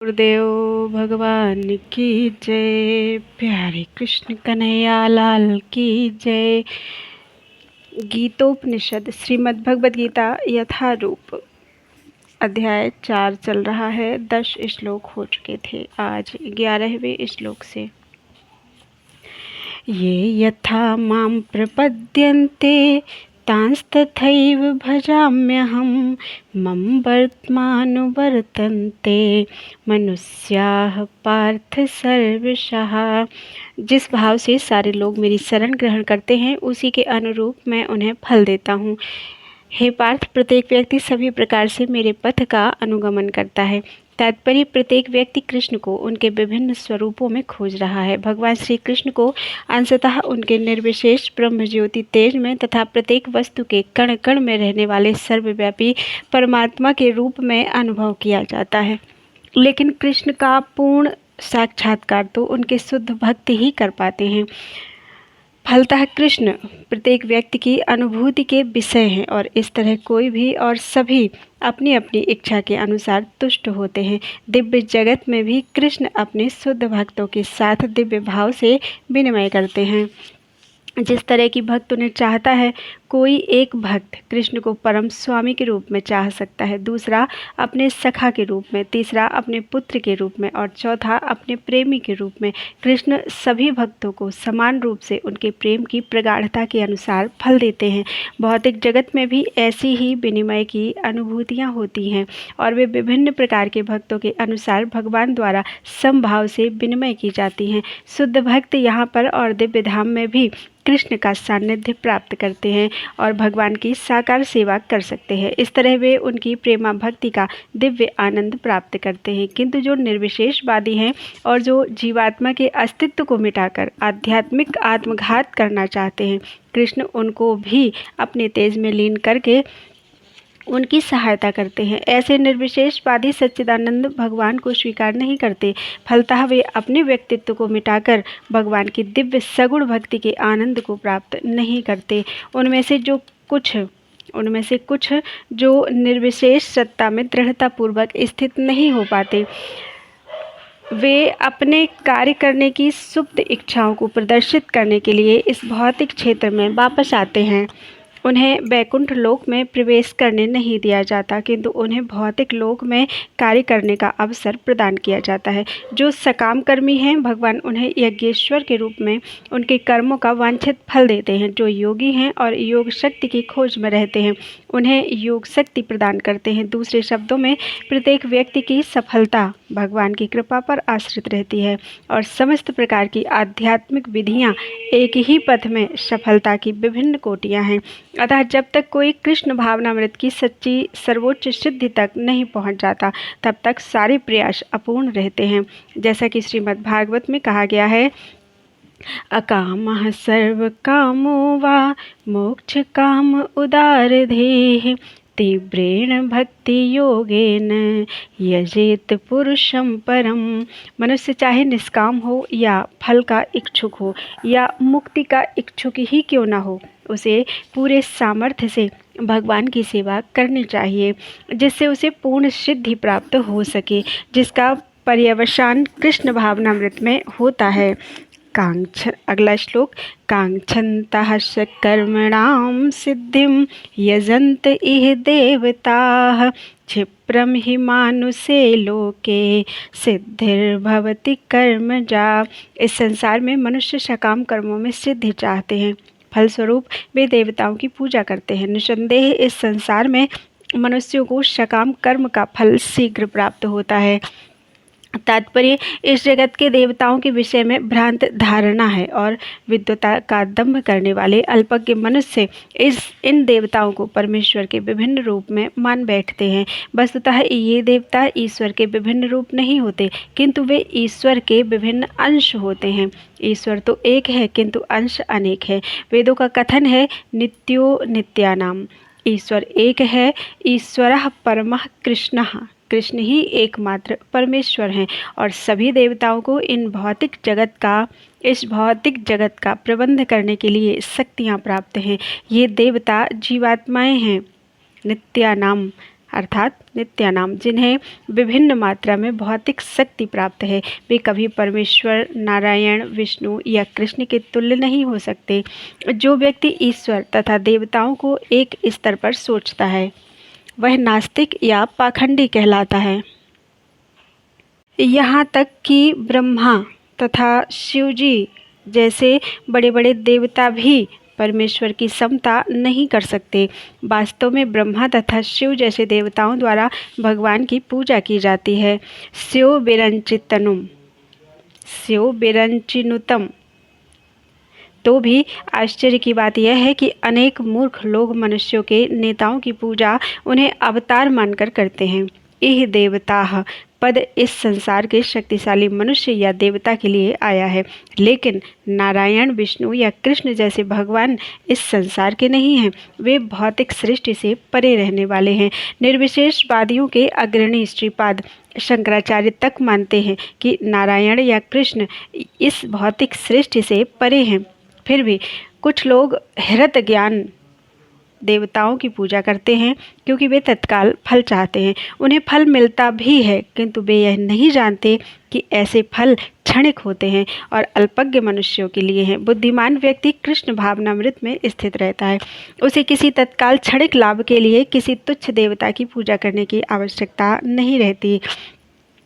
गुरुदेव भगवान की जय। प्यारे कृष्ण कन्हैया लाल की जय। गीतोपनिषद श्रीमद् भगवद गीता यथारूप अध्याय 4 चल रहा है। 10 श्लोक हो चुके थे, आज 11वें श्लोक से। ये यथा मां प्रपद्यन्ते तांस्तथैव भजाम्यहं मम वर्त्मानुवर्तन्ते मनुष्याः पार्थ सर्वशः। जिस भाव से सारे लोग मेरी शरण ग्रहण करते हैं उसी के अनुरूप मैं उन्हें फल देता हूँ। हे पार्थ, प्रत्येक व्यक्ति सभी प्रकार से मेरे पथ का अनुगमन करता है। तात्पर्य, प्रत्येक व्यक्ति कृष्ण को उनके विभिन्न स्वरूपों में खोज रहा है। भगवान श्री कृष्ण को अंशतः उनके निर्विशेष ब्रह्म ज्योति तेज में तथा प्रत्येक वस्तु के कण कण में रहने वाले सर्वव्यापी परमात्मा के रूप में अनुभव किया जाता है, लेकिन कृष्ण का पूर्ण साक्षात्कार तो उनके शुद्ध भक्त ही कर पाते हैं। फलतः कृष्ण प्रत्येक व्यक्ति की अनुभूति के विषय हैं और इस तरह कोई भी और सभी अपनी अपनी इच्छा के अनुसार तुष्ट होते हैं। दिव्य जगत में भी कृष्ण अपने शुद्ध भक्तों के साथ दिव्य भाव से विनिमय करते हैं। जिस तरह की भक्त उन्हें चाहता है, कोई एक भक्त कृष्ण को परम स्वामी के रूप में चाह सकता है, दूसरा अपने सखा के रूप में, तीसरा अपने पुत्र के रूप में और चौथा अपने प्रेमी के रूप में। कृष्ण सभी भक्तों को समान रूप से उनके प्रेम की प्रगाढ़ता के अनुसार फल देते हैं। भौतिक जगत में भी ऐसी ही विनिमय की अनुभूतियाँ होती हैं और वे विभिन्न प्रकार के भक्तों के अनुसार भगवान द्वारा समभाव से विनिमय की जाती हैं। शुद्ध भक्त यहाँ पर और दिव्य धाम में भी कृष्ण का सानिध्य प्राप्त करते हैं और भगवान की साकार सेवा कर सकते हैं। इस तरह वे उनकी प्रेमा भक्ति का दिव्य आनंद प्राप्त करते हैं। किंतु जो निर्विशेषवादी हैं और जो जीवात्मा के अस्तित्व को मिटाकर आध्यात्मिक आत्मघात करना चाहते हैं, कृष्ण उनको भी अपने तेज में लीन करके उनकी सहायता करते हैं। ऐसे निर्विशेषवादी सच्चिदानंद भगवान को स्वीकार नहीं करते। फलतः वे अपने व्यक्तित्व को मिटाकर भगवान की दिव्य सगुण भक्ति के आनंद को प्राप्त नहीं करते। उनमें से कुछ जो निर्विशेष सत्ता में दृढ़तापूर्वक स्थित नहीं हो पाते, वे अपने कार्य करने की सुप्त इच्छाओं को प्रदर्शित करने के लिए इस भौतिक क्षेत्र में वापस आते हैं। उन्हें वैकुंठ लोक में प्रवेश करने नहीं दिया जाता, किंतु उन्हें भौतिक लोक में कार्य करने का अवसर प्रदान किया जाता है। जो सकाम कर्मी हैं, भगवान उन्हें यज्ञेश्वर के रूप में उनके कर्मों का वांछित फल देते हैं। जो योगी हैं और योग शक्ति की खोज में रहते हैं, उन्हें योग शक्ति प्रदान करते हैं। दूसरे शब्दों में, प्रत्येक व्यक्ति की सफलता भगवान की कृपा पर आश्रित रहती है और समस्त प्रकार की आध्यात्मिक विधियाँ एक ही पथ में सफलता की विभिन्न कोटियाँ हैं। अतः जब तक कोई कृष्ण भावनामृत की सच्ची सर्वोच्च सिद्धि तक नहीं पहुंच जाता, तब तक सारे प्रयास अपूर्ण रहते हैं। जैसा कि श्रीमद् भागवत में कहा गया है, अकामः सर्व कामो वा मोक्ष काम उदारधेः तीव्रेण भक्ति योगेन यजेत पुरुषं परम। मनुष्य चाहे निष्काम हो या फल का इच्छुक हो या मुक्ति का इच्छुक ही क्यों ना हो, उसे पूरे सामर्थ्य से भगवान की सेवा करनी चाहिए, जिससे उसे पूर्ण सिद्धि प्राप्त हो सके, जिसका पर्यवसान कृष्ण भावनामृत में होता है। अगला श्लोक, कांक्षन्तः कर्मणां सिद्धिं यजन्त इह देवताः क्षिप्रं हि मानुषे लोके सिद्धिर्भवति कर्मजा। इस संसार में मनुष्य सकाम कर्मों में सिद्धि चाहते हैं, फलस्वरूप वे देवताओं की पूजा करते हैं। निसंदेह इस संसार में मनुष्यों को सकाम कर्म का फल शीघ्र प्राप्त होता है। तात्पर्य, इस जगत के देवताओं के विषय में भ्रांत धारणा है और विद्वता का दंभ करने वाले अल्पज्ञ मनुष्य इन देवताओं को परमेश्वर के विभिन्न रूप में मान बैठते हैं। वस्तुतः ये देवता ईश्वर के विभिन्न रूप नहीं होते, किंतु वे ईश्वर के विभिन्न अंश होते हैं। ईश्वर तो एक है, किंतु अंश अनेक है। वेदों का कथन है, नित्यो नित्यानाम। ईश्वर एक है, ईश्वरः परमः कृष्णः। कृष्ण ही एकमात्र परमेश्वर हैं और सभी देवताओं को इस भौतिक जगत का प्रबंध करने के लिए शक्तियाँ प्राप्त हैं। ये देवता जीवात्माएं हैं। नित्यानाम अर्थात नित्यानाम, जिन्हें विभिन्न मात्रा में भौतिक शक्ति प्राप्त है, वे कभी परमेश्वर, नारायण, विष्णु या कृष्ण के तुल्य नहीं हो सकते। जो व्यक्ति ईश्वर तथा देवताओं को एक स्तर पर सोचता है वह नास्तिक या पाखंडी कहलाता है। यहाँ तक कि ब्रह्मा तथा शिवजी जैसे बड़े बड़े देवता भी परमेश्वर की समता नहीं कर सकते। वास्तव में ब्रह्मा तथा शिव जैसे देवताओं द्वारा भगवान की पूजा की जाती है। स्यो विरंचितनुम, स्यो विरंचिनुतम। तो भी आश्चर्य की बात यह है कि अनेक मूर्ख लोग मनुष्यों के नेताओं की पूजा उन्हें अवतार मानकर करते हैं। यह देवता पद इस संसार के शक्तिशाली मनुष्य या देवता के लिए आया है, लेकिन नारायण, विष्णु या कृष्ण जैसे भगवान इस संसार के नहीं हैं। वे भौतिक सृष्टि से परे रहने वाले हैं। निर्विशेषवादियों के अग्रणी श्रीपाद शंकराचार्य तक मानते हैं कि नारायण या कृष्ण इस भौतिक सृष्टि से परे हैं। फिर भी कुछ लोग हृत ज्ञान देवताओं की पूजा करते हैं क्योंकि वे तत्काल फल चाहते हैं। उन्हें फल मिलता भी है, किंतु वे यह नहीं जानते कि ऐसे फल क्षणिक होते हैं और अल्पज्ञ मनुष्यों के लिए हैं। बुद्धिमान व्यक्ति कृष्ण भावनामृत में स्थित रहता है। उसे किसी तत्काल क्षणिक लाभ के लिए किसी तुच्छ देवता की पूजा करने की आवश्यकता नहीं रहती।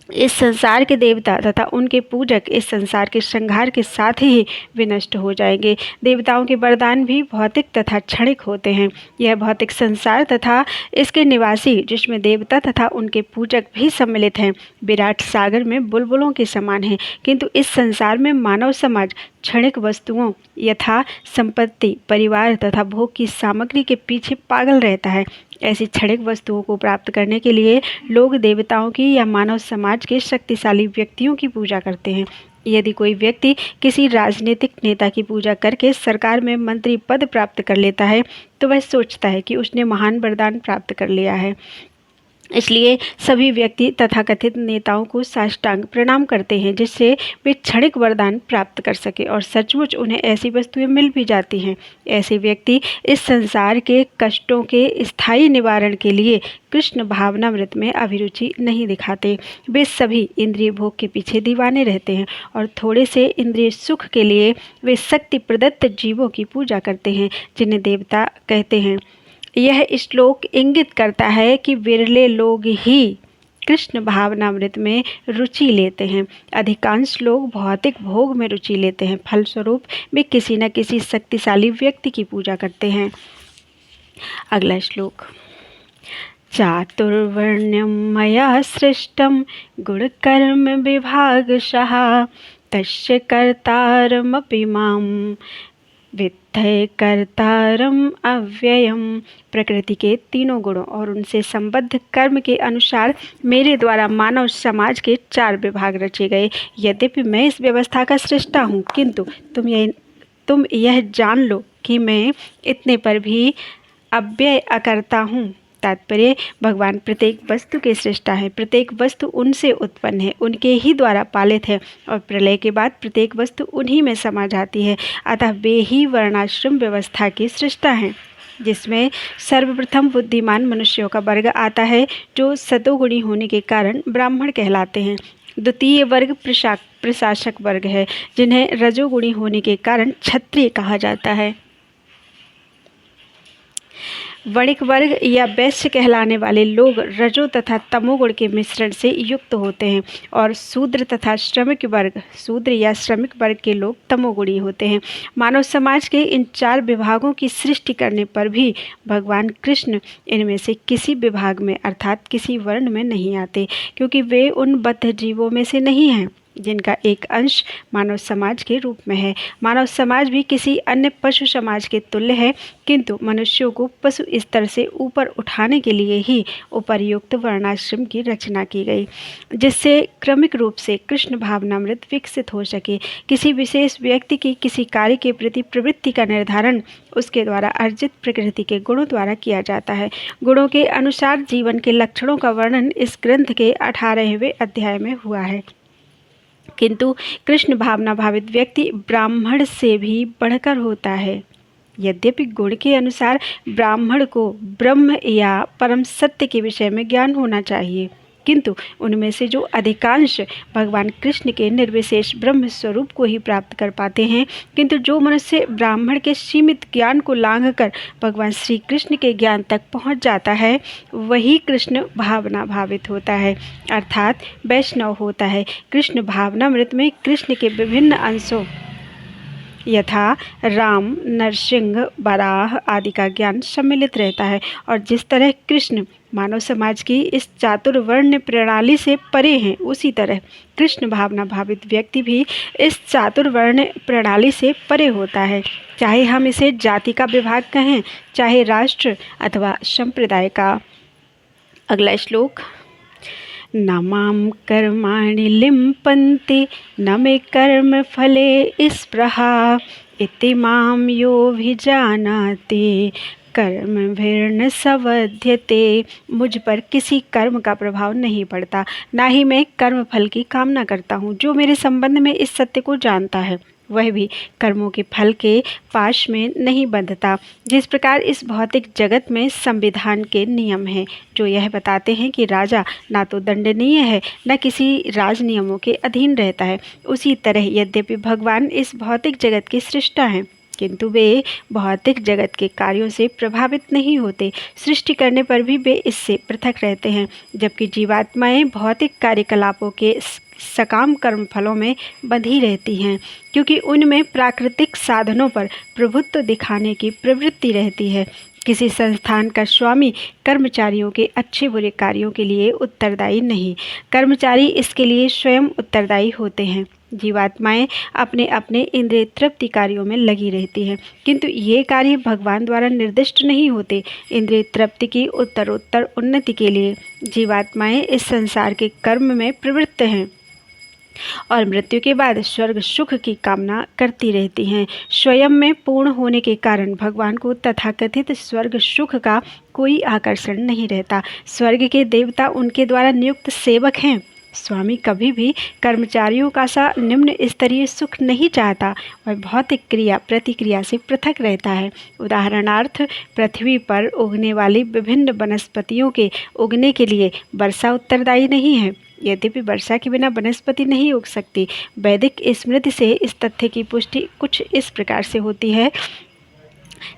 इस संसार के देवता तथा उनके पूजक इस संसार के संहार के साथ ही विनष्ट हो जाएंगे। देवताओं के वरदान भी भौतिक तथा क्षणिक होते हैं। यह भौतिक संसार तथा इसके निवासी, जिसमें देवता तथा उनके पूजक भी सम्मिलित हैं, विराट सागर में बुलबुलों के समान हैं, किंतु इस संसार में मानव समाज क्षणिक वस्तुओं यथा संपत्ति, परिवार तथा भोग की सामग्री के पीछे पागल रहता है। ऐसी क्षणिक वस्तुओं को प्राप्त करने के लिए लोग देवताओं की या मानव समाज के शक्तिशाली व्यक्तियों की पूजा करते हैं। यदि कोई व्यक्ति किसी राजनीतिक नेता की पूजा करके सरकार में मंत्री पद प्राप्त कर लेता है तो वह सोचता है कि उसने महान वरदान प्राप्त कर लिया है। इसलिए सभी व्यक्ति तथाकथित नेताओं को साष्टांग प्रणाम करते हैं, जिससे वे क्षणिक वरदान प्राप्त कर सके, और सचमुच उन्हें ऐसी वस्तुएं मिल भी जाती हैं। ऐसे व्यक्ति इस संसार के कष्टों के स्थायी निवारण के लिए कृष्ण भावनामृत में अभिरुचि नहीं दिखाते। वे सभी इंद्रिय भोग के पीछे दीवाने रहते हैं और थोड़े से इंद्रिय सुख के लिए वे शक्ति प्रदत्त जीवों की पूजा करते हैं, जिन्हें देवता कहते हैं। यह श्लोक इंगित करता है कि विरले लोग ही कृष्ण भावनामृत में रुचि लेते हैं। अधिकांश लोग भौतिक भोग में रुचि लेते हैं। फलस्वरूप वे किसी न किसी शक्तिशाली व्यक्ति की पूजा करते हैं। अगला श्लोक। चातुर्वर्ण्यं मया सृष्टं गुणकर्म विभागशः तस्य कर्तारमपि मां विद्धि कर्तारम अव्ययम। प्रकृति के तीनों गुणों और उनसे संबद्ध कर्म के अनुसार मेरे द्वारा मानव समाज के 4 विभाग रचे गए। यद्यपि मैं इस व्यवस्था का सृष्टा हूँ, किंतु तुम यह जान लो कि मैं इतने पर भी अव्यय अकर्ता हूँ। तात्पर्य, भगवान प्रत्येक वस्तु के सृष्टा है। प्रत्येक वस्तु उनसे उत्पन्न है, उनके ही द्वारा पालित है, और प्रलय के बाद प्रत्येक वस्तु उन्हीं में समा जाती है। अतः वे ही वर्णाश्रम व्यवस्था के सृष्टा हैं, जिसमें सर्वप्रथम बुद्धिमान मनुष्यों का वर्ग आता है, जो सतोगुणी होने के कारण ब्राह्मण कहलाते हैं। द्वितीय वर्ग प्रशासक वर्ग है, जिन्हें रजोगुणी होने के कारण क्षत्रिय कहा जाता है। वणिक वर्ग या वैश्य कहलाने वाले लोग रजो तथा तमोगुण के मिश्रण से युक्त होते हैं, और शूद्र तथा श्रमिक वर्ग, शूद्र या श्रमिक वर्ग के लोग तमोगुणी होते हैं। मानव समाज के इन 4 विभागों की सृष्टि करने पर भी भगवान कृष्ण इनमें से किसी विभाग में अर्थात किसी वर्ण में नहीं आते, क्योंकि वे उन बद्ध जीवों में से नहीं हैं जिनका एक अंश मानव समाज के रूप में है। मानव समाज भी किसी अन्य पशु समाज के तुल्य है, किंतु मनुष्यों को पशु स्तर से ऊपर उठाने के लिए ही उपर्युक्त वर्णाश्रम की रचना की गई, जिससे क्रमिक रूप से कृष्ण भावनामृत विकसित हो सके। किसी विशेष व्यक्ति की किसी कार्य के प्रति प्रवृत्ति का निर्धारण उसके द्वारा अर्जित प्रकृति के गुणों द्वारा किया जाता है। गुणों के अनुसार जीवन के लक्षणों का वर्णन इस ग्रंथ के 18वें अध्याय में हुआ है। किंतु कृष्ण भावना भावित व्यक्ति ब्राह्मण से भी बढ़कर होता है। यद्यपि गुण के अनुसार ब्राह्मण को ब्रह्म या परम सत्य के विषय में ज्ञान होना चाहिए, किंतु उनमें से जो अधिकांश भगवान कृष्ण के निर्विशेष ब्रह्म स्वरूप को ही प्राप्त कर पाते हैं, किंतु जो मनुष्य ब्राह्मण के सीमित ज्ञान को लांघकर भगवान श्री कृष्ण के ज्ञान तक पहुंच जाता है, वही कृष्ण भावना भावित होता है, अर्थात वैष्णव होता है। कृष्ण भावनामृत में कृष्ण के विभिन्न अंशों यथा राम, नरसिंह, वराह आदि का ज्ञान सम्मिलित रहता है, और जिस तरह कृष्ण मानव समाज की इस चातुर्वर्ण प्रणाली से परे हैं, उसी तरह कृष्ण भावना भावित व्यक्ति भी इस चातुर्वर्ण प्रणाली से परे होता है, चाहे हम इसे जाति का विभाग कहें, चाहे राष्ट्र अथवा संप्रदाय का। अगला श्लोक, न मां कर्माणि लिम्पन्ति न मे कर्म फले स्पृहा इति मां योऽभिजानाति कर्मभिर्न सवध्यते। मुझ पर किसी कर्म का प्रभाव नहीं पड़ता, ना ही मैं कर्म फल की कामना करता हूँ। जो मेरे संबंध में इस सत्य को जानता है, वह भी कर्मों के फल के पाश में नहीं बंधता। जिस प्रकार इस भौतिक जगत में संविधान के नियम हैं, जो यह बताते हैं कि राजा ना तो दंडनीय है, न किसी राज नियमों के अधीन रहता है, उसी तरह यद्यपि भगवान इस भौतिक जगत के सृष्टा हैं, किंतु वे भौतिक जगत के कार्यों से प्रभावित नहीं होते। सृष्टि करने पर भी वे इससे पृथक रहते हैं, जबकि जीवात्माएं भौतिक कार्यकलापों के सकाम कर्म फलों में बंधी रहती हैं, क्योंकि उनमें प्राकृतिक साधनों पर प्रभुत्व दिखाने की प्रवृत्ति रहती है। किसी संस्थान का स्वामी कर्मचारियों के अच्छे बुरे कार्यों के लिए उत्तरदायी नहीं, कर्मचारी इसके लिए स्वयं उत्तरदायी होते हैं। जीवात्माएं अपने अपने इंद्रिय तृप्ति कार्यों में लगी रहती हैं, किंतु ये कार्य भगवान द्वारा निर्दिष्ट नहीं होते। इंद्रिय तृप्ति की उत्तरोत्तर उन्नति के लिए जीवात्माएं इस संसार के कर्म में प्रवृत्त हैं और मृत्यु के बाद स्वर्ग सुख की कामना करती रहती हैं। स्वयं में पूर्ण होने के कारण भगवान को तथाकथित स्वर्ग सुख का कोई आकर्षण नहीं रहता। स्वर्ग के देवता उनके द्वारा नियुक्त सेवक हैं। स्वामी कभी भी कर्मचारियों का सा निम्न स्तरीय सुख नहीं चाहता। वह भौतिक क्रिया प्रतिक्रिया से पृथक रहता है। उदाहरणार्थ, पृथ्वी पर उगने वाली विभिन्न वनस्पतियों के उगने के लिए वर्षा उत्तरदायी नहीं है। यद्यपि वर्षा के बिना वनस्पति नहीं उग सकती। वैदिक स्मृति से इस तथ्य की पुष्टि कुछ इस प्रकार से होती है,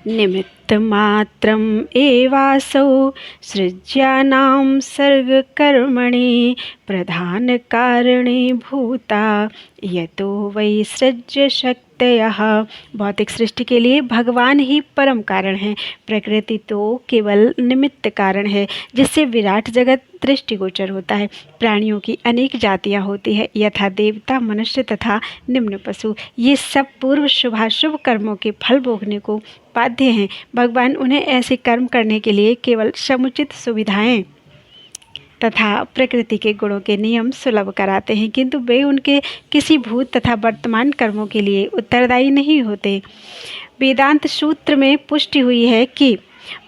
निमित्त मात्रम एवासौ सृज्यानां सर्गकर्मणि प्रधान कारणे भूता यतो वै सृज्य शक्तयः। भौतिक सृष्टि के लिए भगवान ही परम कारण है। प्रकृति तो केवल निमित्त कारण है, जिससे विराट जगत दृष्टिगोचर होता है। प्राणियों की अनेक जातियां होती है, यथा देवता, मनुष्य तथा निम्न पशु। ये सब पूर्व शुभाशुभ कर्मों के फल भोगने को बाध्य हैं। भगवान उन्हें ऐसे कर्म करने के लिए केवल समुचित सुविधाएं तथा प्रकृति के गुणों के नियम सुलभ कराते हैं, किंतु वे उनके किसी भूत तथा वर्तमान कर्मों के लिए उत्तरदायी नहीं होते। वेदांत सूत्र में पुष्टि हुई है कि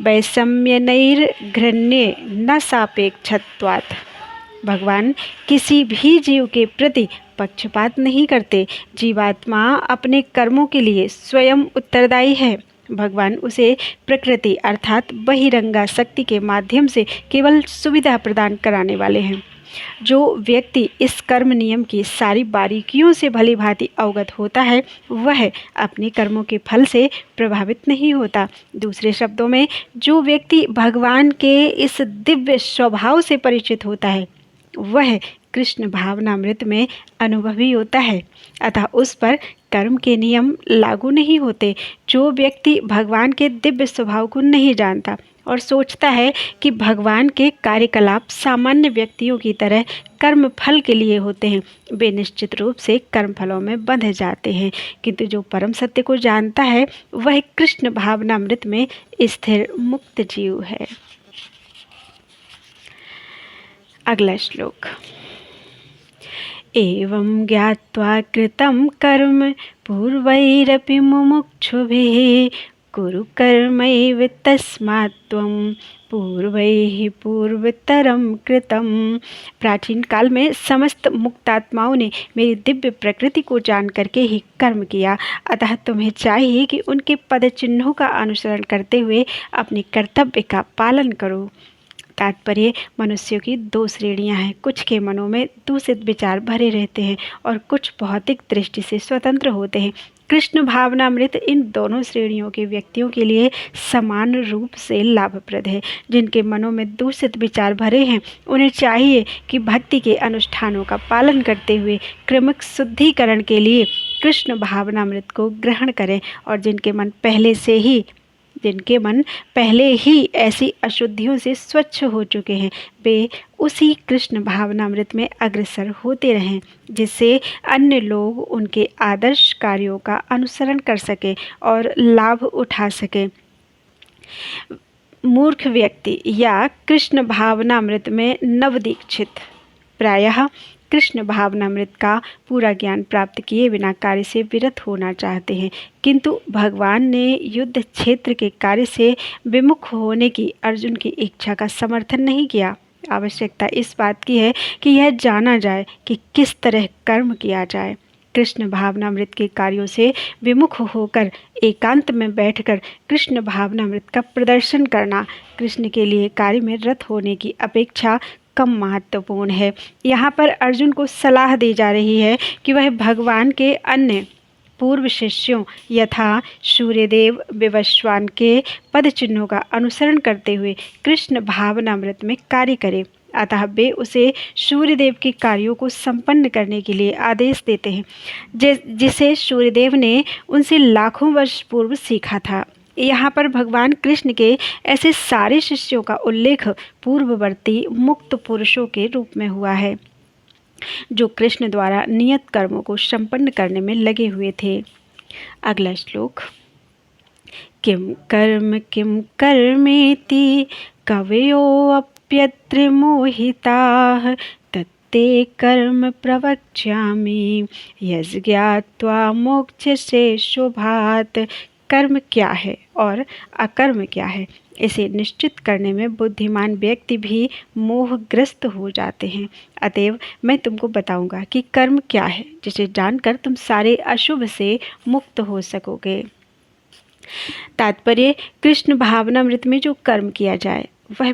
वैषम्यनैर्घृण्ये न सापेक्षत्वात्। भगवान किसी भी जीव के प्रति पक्षपात नहीं करते। जीवात्मा अपने कर्मों के लिए स्वयं उत्तरदायी है। भगवान उसे प्रकृति अर्थात बहिरंगा शक्ति के माध्यम से केवल सुविधा प्रदान कराने वाले हैं। जो व्यक्ति इस कर्म नियम की सारी बारीकियों से भली भांति अवगत होता है, वह अपने कर्मों के फल से प्रभावित नहीं होता। दूसरे शब्दों में, जो व्यक्ति भगवान के इस दिव्य स्वभाव से परिचित होता है, वह कृष्ण भावनामृत में अनुभवी होता है, अतः उस पर कर्म के नियम लागू नहीं होते। जो व्यक्ति भगवान के दिव्य स्वभाव को नहीं जानता और सोचता है कि भगवान के कार्यकलाप सामान्य व्यक्तियों की तरह कर्म फल के लिए होते हैं, वे निश्चित रूप से कर्म फलों में बंध जाते हैं। किंतु जो परम सत्य को जानता है, वह कृष्ण भावनामृत में स्थिर मुक्त जीव है। अगला श्लोक, एवं ज्ञात्वा कृतं कर्म पूर्वैरपि मुमुक्षुभिः कुरु कर्मैव तस्मात् त्वं पूर्वैः पूर्वतरम कृतम। प्राचीन काल में समस्त मुक्तात्माओं ने मेरी दिव्य प्रकृति को जान करके ही कर्म किया, अतः तुम्हें चाहिए कि उनके पद चिन्हों का अनुसरण करते हुए अपने कर्तव्य का पालन करो। तात्पर्य, मनुष्यों की दो श्रेणियां हैं। कुछ के मनों में दूषित विचार भरे रहते हैं और कुछ भौतिक दृष्टि से स्वतंत्र होते हैं। कृष्ण भावनामृत इन दोनों श्रेणियों के व्यक्तियों के लिए समान रूप से लाभप्रद है। जिनके मनों में दूषित विचार भरे हैं, उन्हें चाहिए कि भक्ति के अनुष्ठानों का पालन करते हुए क्रमिक शुद्धिकरण के लिए कृष्ण भावनामृत को ग्रहण करें, और जिनके मन पहले ही ऐसी अशुद्धियों से स्वच्छ हो चुके हैं, वे उसी कृष्ण भावनामृत में अग्रसर होते रहें, जिससे अन्य लोग उनके आदर्श कार्यों का अनुसरण कर सकें और लाभ उठा सकें। मूर्ख व्यक्ति या कृष्ण भावनामृत में नवदीक्षित प्रायः कृष्ण भावनामृत का पूरा ज्ञान प्राप्त किए बिना कार्य से विरत होना चाहते हैं, किंतु भगवान ने युद्ध क्षेत्र के कार्य से विमुख होने की अर्जुन की इच्छा का समर्थन नहीं किया। आवश्यकता इस बात की है कि यह जाना जाए कि किस तरह कर्म किया जाए। कृष्ण भावनामृत के कार्यों से विमुख होकर एकांत में बैठकर कृष्ण भावनामृत का प्रदर्शन करना कृष्ण के लिए कार्य में रत होने की अपेक्षा कम महत्वपूर्ण है। यहाँ पर अर्जुन को सलाह दी जा रही है कि वह भगवान के अन्य पूर्व शिष्यों यथा सूर्यदेव, विवस्वान के पद चिन्हों का अनुसरण करते हुए कृष्ण भावनामृत में कार्य करे। अतः वे उसे सूर्यदेव के कार्यों को संपन्न करने के लिए आदेश देते हैं, जिसे सूर्यदेव ने उनसे लाखों वर्ष पूर्व सीखा था। यहाँ पर भगवान कृष्ण के ऐसे सारे शिष्यों का उल्लेख पूर्ववर्ती मुक्त पुरुषों के रूप में हुआ है, जो कृष्ण द्वारा नियत कर्मों को संपन्न करने में लगे हुए थे। अगला श्लोक। किम कर्मेति कवयोऽप्यत्र मोहिताः तत्ते कर्म प्रवक्ष्यामि यज्ञात्वा मोक्ष्यसे शुभात्। कर्म क्या है और अकर्म क्या है, इसे निश्चित करने में बुद्धिमान व्यक्ति भी मोहग्रस्त हो जाते हैं। अतएव मैं तुमको बताऊंगा कि कर्म क्या है, जिसे जानकर तुम सारे अशुभ से मुक्त हो सकोगे। तात्पर्य, कृष्ण भावनामृत में जो कर्म किया जाए वह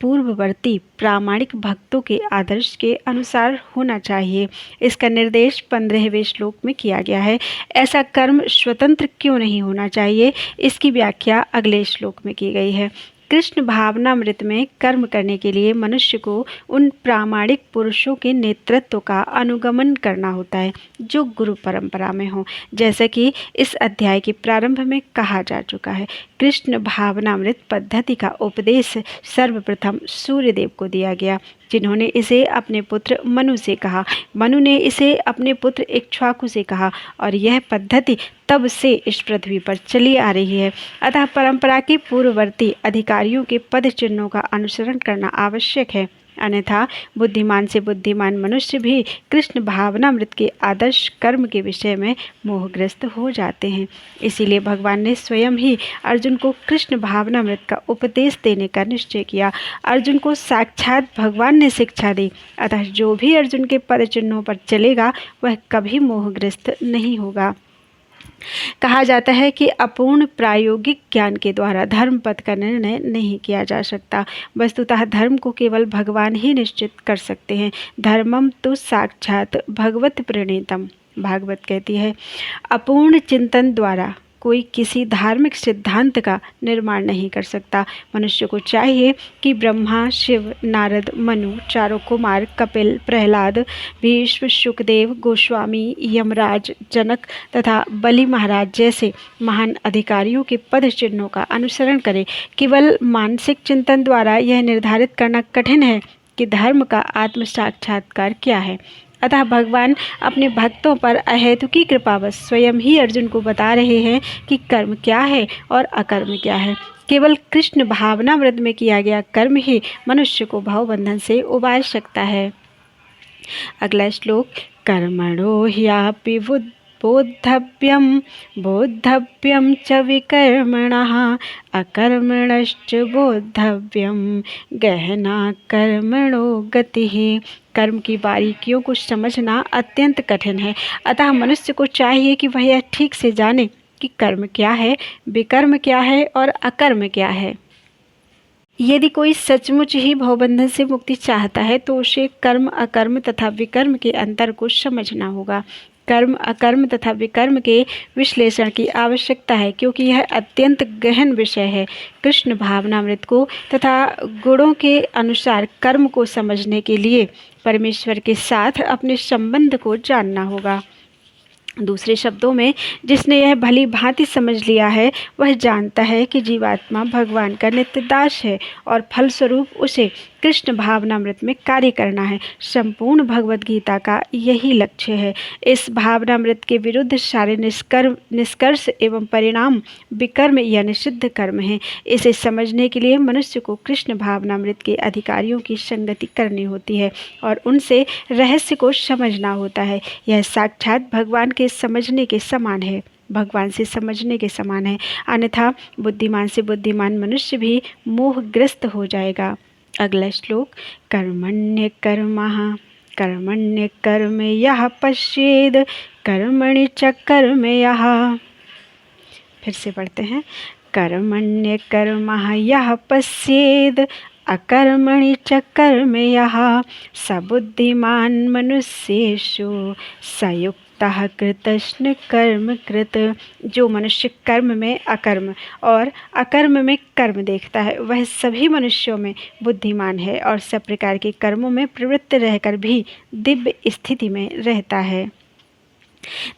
पूर्ववर्ती प्रामाणिक भक्तों के आदर्श के अनुसार होना चाहिए। इसका निर्देश 15वें श्लोक में किया गया है। ऐसा कर्म स्वतंत्र क्यों नहीं होना चाहिए, इसकी व्याख्या अगले श्लोक में की गई है। कृष्ण भावनामृत में कर्म करने के लिए मनुष्य को उन प्रामाणिक पुरुषों के नेतृत्व का अनुगमन करना होता है जो गुरु परंपरा में हो, जैसा कि इस अध्याय के प्रारंभ में कहा जा चुका है। कृष्ण भावनामृत पद्धति का उपदेश सर्वप्रथम सूर्यदेव को दिया गया, जिन्होंने इसे अपने पुत्र मनु से कहा। मनु ने इसे अपने पुत्र इक्ष्वाकु से कहा और यह पद्धति तब से इस पृथ्वी पर चली आ रही है। अतः परंपरा के पूर्ववर्ती अधिकारियों के पद चिन्हों का अनुसरण करना आवश्यक है, अन्यथा बुद्धिमान से बुद्धिमान मनुष्य भी कृष्ण भावनामृत के आदर्श कर्म के विषय में मोहग्रस्त हो जाते हैं। इसीलिए भगवान ने स्वयं ही अर्जुन को कृष्ण भावनामृत का उपदेश देने का निश्चय किया। अर्जुन को साक्षात भगवान ने शिक्षा दी, अतः जो भी अर्जुन के पद चिन्हों पर चलेगा वह कभी मोहग्रस्त नहीं होगा। कहा जाता है कि अपूर्ण प्रायोगिक ज्ञान के द्वारा धर्म पथ का निर्णय नहीं किया जा सकता। वस्तुतः धर्म को केवल भगवान ही निश्चित कर सकते हैं। धर्मम तो साक्षात भगवत प्रणीतम, भागवत कहती है। अपूर्ण चिंतन द्वारा कोई किसी धार्मिक सिद्धांत का निर्माण नहीं कर सकता। मनुष्य को चाहिए कि ब्रह्मा, शिव, नारद, मनु, चारों कुमार, कपिल, प्रहलाद, भीष्म, सुखदेव, गोस्वामी, यमराज, जनक तथा बलि महाराज जैसे महान अधिकारियों के पद चिन्हों का अनुसरण करे। केवल मानसिक चिंतन द्वारा यह निर्धारित करना कठिन है कि धर्म का आत्म साक्षात्कार क्या है। अतः भगवान अपने भक्तों पर अहेतुकी कृपावश स्वयं ही अर्जुन को बता रहे हैं कि कर्म क्या है और अकर्म क्या है। केवल कृष्ण भावनामृत में किया गया कर्म ही मनुष्य को भवबंधन से उबार सकता है। अगला श्लोक। कर्मणो ह्यापि बोद्धव्यं बोद्धव्यं च विकर्मणः अकर्मणश्च बोद्धव्यं गहना कर्मणो गतिः। कर्म की बारीकियों को समझना अत्यंत कठिन है, अतः मनुष्य को चाहिए कि वह यह ठीक से जाने कि कर्म क्या है, विकर्म क्या है और अकर्म क्या है। यदि कोई सचमुच ही भवबंधन से मुक्ति चाहता है तो उसे कर्म, अकर्म तथा विकर्म के अंतर को समझना होगा। कर्म, अकर्म तथा विकर्म के विश्लेषण की आवश्यकता है, क्योंकि यह अत्यंत गहन विषय है। कृष्ण भावनामृत को तथा गुणों के अनुसार कर्म को समझने के लिए परमेश्वर के साथ अपने संबंध को जानना होगा। दूसरे शब्दों में, जिसने यह भली भांति समझ लिया है वह जानता है कि जीवात्मा भगवान का नित्य दास है और फलस्वरूप उसे कृष्ण भावनामृत में कार्य करना है। संपूर्ण भगवद गीता का यही लक्ष्य है। इस भावनामृत के विरुद्ध सारे निष्कर्ष एवं परिणाम विकर्म या निषिद्ध कर्म हैं। इसे समझने के लिए मनुष्य को कृष्ण भावनामृत के अधिकारियों की संगति करनी होती है और उनसे रहस्य को समझना होता है। यह साक्षात भगवान के समझने के समान है, भगवान से समझने के समान है। अन्यथा बुद्धिमान से बुद्धिमान मनुष्य भी मोहग्रस्त हो जाएगा। अगला श्लोक, कर्मण्य कर्मः कर्मण्य कर्म यः पश्येद कर्मणि च कर्म यः। फिर से पढ़ते हैं, कर्मण्य कर्मः यः पश्येद अकर्मणि च कर्म यः स बुद्धिमान् मनुष्येषु सयुक्तः कृतस्न कर्म कृत। जो मनुष्य कर्म में अकर्म और अकर्म में कर्म देखता है वह सभी मनुष्यों में बुद्धिमान है और सब प्रकार के कर्मों में प्रवृत्त रहकर भी दिव्य स्थिति में रहता है।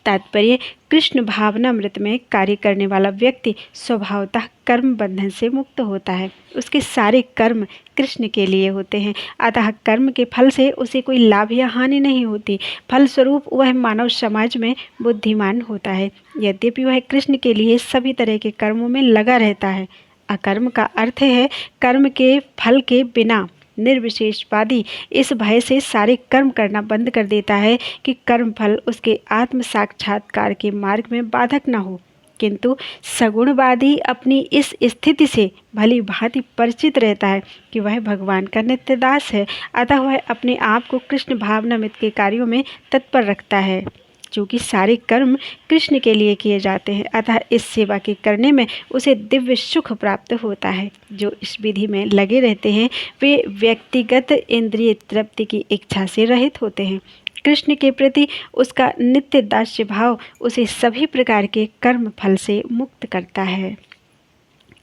तात्पर्य, कृष्ण भावनामृत में कार्य करने वाला व्यक्ति स्वभावतः कर्म बंधन से मुक्त होता है। उसके सारे कर्म कृष्ण के लिए होते हैं, अतः कर्म के फल से उसे कोई लाभ या हानि नहीं होती। फलस्वरूप वह मानव समाज में बुद्धिमान होता है। यद्यपि वह कृष्ण के लिए सभी तरह के कर्मों में लगा रहता है। अकर्म का अर्थ है कर्म के फल के बिना निर्विशेषवादी इस भय से सारे कर्म करना बंद कर देता है कि कर्म फल उसके आत्म साक्षात्कार के मार्ग में बाधक न हो। किंतु सगुणवादी अपनी इस स्थिति से भली भांति परिचित रहता है कि वह भगवान का नित्य दास है, अतः वह अपने आप को कृष्ण भावनामृत के कार्यों में तत्पर रखता है। चूँकि सारे कर्म कृष्ण के लिए किए जाते हैं, अतः इस सेवा के करने में उसे दिव्य सुख प्राप्त होता है। जो इस विधि में लगे रहते हैं वे व्यक्तिगत इंद्रिय तृप्ति की इच्छा से रहित होते हैं। कृष्ण के प्रति उसका नित्य दास्य भाव उसे सभी प्रकार के कर्म फल से मुक्त करता है।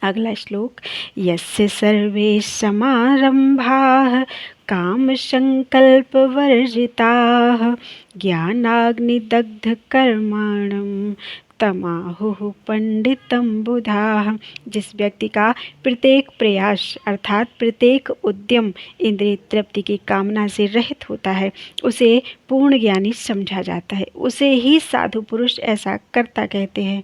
अगला श्लोक, यस्य सर्वे समारंभाः काम संकल्प वर्जिताः ज्ञानाग्निदग्ध कर्माणं तमाहुः पंडितम बुधाः। जिस व्यक्ति का प्रत्येक प्रयास अर्थात प्रत्येक उद्यम इंद्रिय तृप्ति की कामना से रहित होता है उसे पूर्ण ज्ञानी समझा जाता है। उसे ही साधु पुरुष ऐसा कर्ता कहते हैं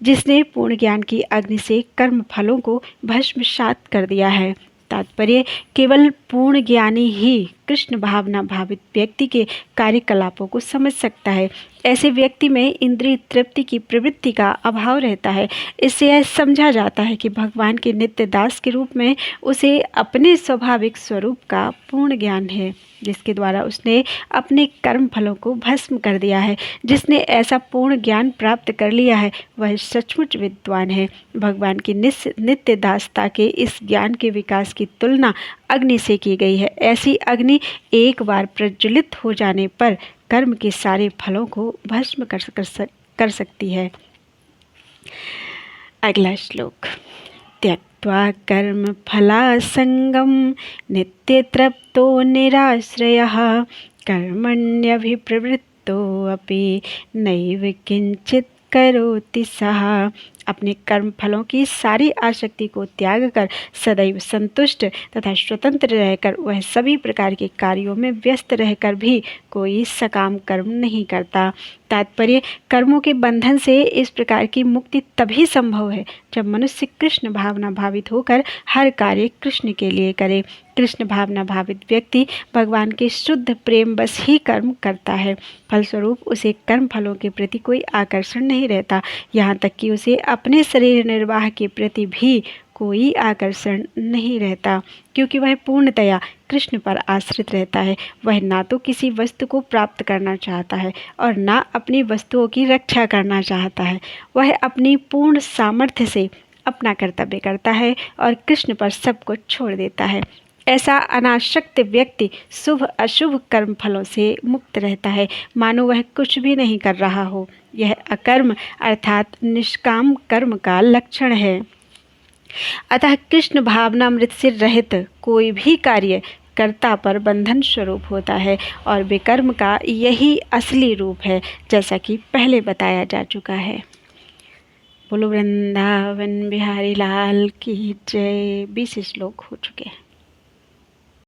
जिसने पूर्ण ज्ञान की अग्नि से कर्म फलों को भस्मसात कर दिया है। तात्पर्य, केवल पूर्ण ज्ञानी ही कृष्ण भावना भावित व्यक्ति के कार्यकलापों को समझ सकता है। ऐसे व्यक्ति में इंद्रिय तृप्ति की प्रवृत्ति का अभाव रहता है। इससे यह समझा जाता है कि भगवान के नित्य दास के रूप में उसे अपने स्वाभाविक स्वरूप का पूर्ण ज्ञान है, जिसके द्वारा उसने अपने कर्म फलों को भस्म कर दिया है। जिसने ऐसा पूर्ण ज्ञान प्राप्त कर लिया है वह सचमुच विद्वान है। भगवान की नित्य दासता के इस ज्ञान के विकास की तुलना अग्नि से की गई है। ऐसी अग्नि एक बार प्रज्वलित हो जाने पर कर्म के सारे फलों को भस्म कर सकती है। अगला श्लोक, त्यक्त्वा कर्म फलासंगम नित्य तृप्तो निराश्रयः कर्मण्यभिप्रवृत्तो अपि नैव किंचित करोति सः। अपने कर्म फलों की सारी आसक्ति को त्याग कर सदैव संतुष्ट तथा स्वतंत्र रहकर वह सभी प्रकार के कार्यों में व्यस्त रहकर भी कोई सकाम कर्म नहीं करता। तात्पर्य, कर्मों के बंधन से इस प्रकार की मुक्ति तभी संभव है जब मनुष्य कृष्ण भावना भावित होकर हर कार्य कृष्ण के लिए करे। कृष्ण भावना भावित व्यक्ति भगवान के शुद्ध प्रेम बस ही कर्म करता है। फलस्वरूप उसे कर्म फलों के प्रति कोई आकर्षण नहीं रहता, यहाँ तक कि उसे अपने शरीर निर्वाह के प्रति भी कोई आकर्षण नहीं रहता, क्योंकि वह पूर्णतया कृष्ण पर आश्रित रहता है। वह ना तो किसी वस्तु को प्राप्त करना चाहता है और ना अपनी वस्तुओं की रक्षा करना चाहता है। वह अपनी पूर्ण सामर्थ्य से अपना कर्तव्य करता है और कृष्ण पर सब कुछ छोड़ देता है। ऐसा अनासक्त व्यक्ति शुभ अशुभ कर्म फलों से मुक्त रहता है, मानो वह कुछ भी नहीं कर रहा हो। यह अकर्म अर्थात निष्काम कर्म का लक्षण है। अतः कृष्ण भावनामृत से रहित कोई भी कार्य कर्ता पर बंधन स्वरूप होता है और विकर्म का यही असली रूप है, जैसा कि पहले बताया जा चुका है। बोलो वृंदावन बिहारी लाल की जय। 20 श्लोक हो चुके हैं।